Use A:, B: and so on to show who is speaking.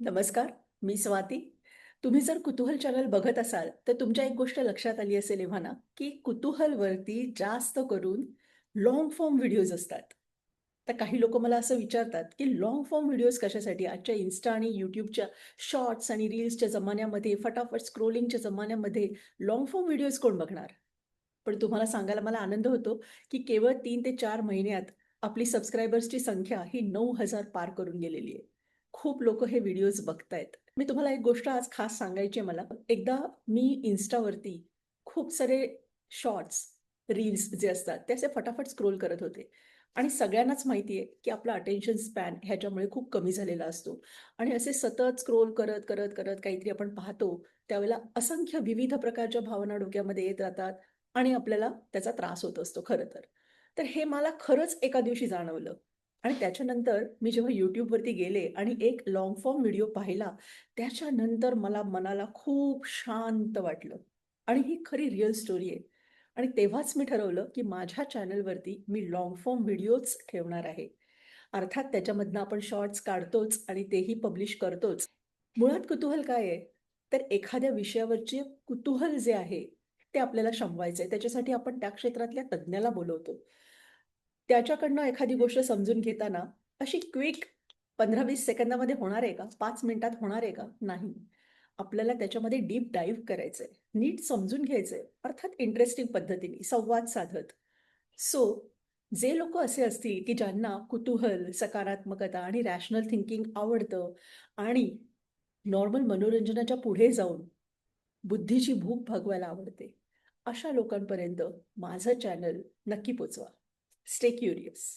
A: नमस्कार, मी स्वाती. तुम्ही जर कुतूहल चॅनल बघत असाल, तर तुमच्या एक गोष्ट लक्षात आली असेल एव्हा ना, की कुतूहलवरती जास्त करून लाँग फॉर्म व्हिडिओज असतात. तर काही लोकं मला असं विचारतात, की लाँग फॉर्म व्हिडिओज कशासाठी? आजच्या Insta आणि YouTubeच्या शॉर्ट्स आणि रील्सच्या जमान्यामध्ये, फटाफट स्क्रोलिंगच्या जमान्यामध्ये लाँग फॉर्म व्हिडिओज कोण बघणार? पण तुम्हाला सांगायला मला आनंद होतो, की केवळ 3 ते 4 महिन्यात आपली सबस्क्रायबर्सची संख्या ही 9,000 पार करून गेलेली आहे. खूप लोकं हे व्हिडिओज बघतायत. मी तुम्हाला एक गोष्ट आज खास सांगायची आहे मला. एकदा मी Instaवरती खूप सारे शॉर्ट्स, रील्स जे असतात, ते असे फटाफट स्क्रोल करत होते आणि सगळ्यांनाच माहिती आहे, की आपला अटेन्शन स्पॅन ह्याच्यामुळे खूप कमी झालेला असतो आणि असे सतत स्क्रोल करत, करत, करत काहीतरी आपण पाहतो, त्यावेळेला असंख्य विविध प्रकारच्या भावना डोक्यामध्ये येत राहतात आणि आपल्याला त्याचा त्रास होत असतो खरं तर. तर हे मला खरंच एका दिवशी जाणवलं आणि त्याच्यानंतर मी जेव्हा YouTubeवरती गेले आणि एक लाँग फॉर्म व्हिडिओ पाहिला, त्याच्यानंतर मला मनाला खूप शांत वाटलं आणि ही खरी रिअल स्टोरी आहे. आणि तेव्हाच मी ठरवलं, की माझ्या चॅनलवरती मी लाँग फॉर्म व्हिडिओज ठेवणार आहे. अर्थात त्याच्यामधनं आपण शॉर्ट्स काढतोच आणि तेही पब्लिश करतोच. मुळात कुतूहल काय आहे? तर एखाद्या विषयावरचे कुतूहल जे आहे, ते आपल्याला शमवायचं आहे. त्याच्यासाठी आपण त्या क्षेत्रातल्या तज्ञाला बोलवतो. त्याच्याकडनं एखादी गोष्ट समजून घेताना अशी क्विक 15-20 सेकंदामध्ये होणार आहे का? 5 मिनिटात होणार आहे का? नाही. आपल्याला त्याच्यामध्ये डीप डाइव्ह करायचंय. नीट समजून घ्यायचंय. अर्थात इंटरेस्टिंग पद्धतीने, संवाद साधत. सो जे लोकं असे असतील, की ज्यांना कुतूहल, सकारात्मकता आणि रॅशनल थिंकिंग आवडतं आणि नॉर्मल मनोरंजनाच्या पुढे जाऊन बुद्धीची भूक भागवायला आवडते, अशा लोकांपर्यंत माझं चॅनल नक्की पोहोचवा. Stay curious.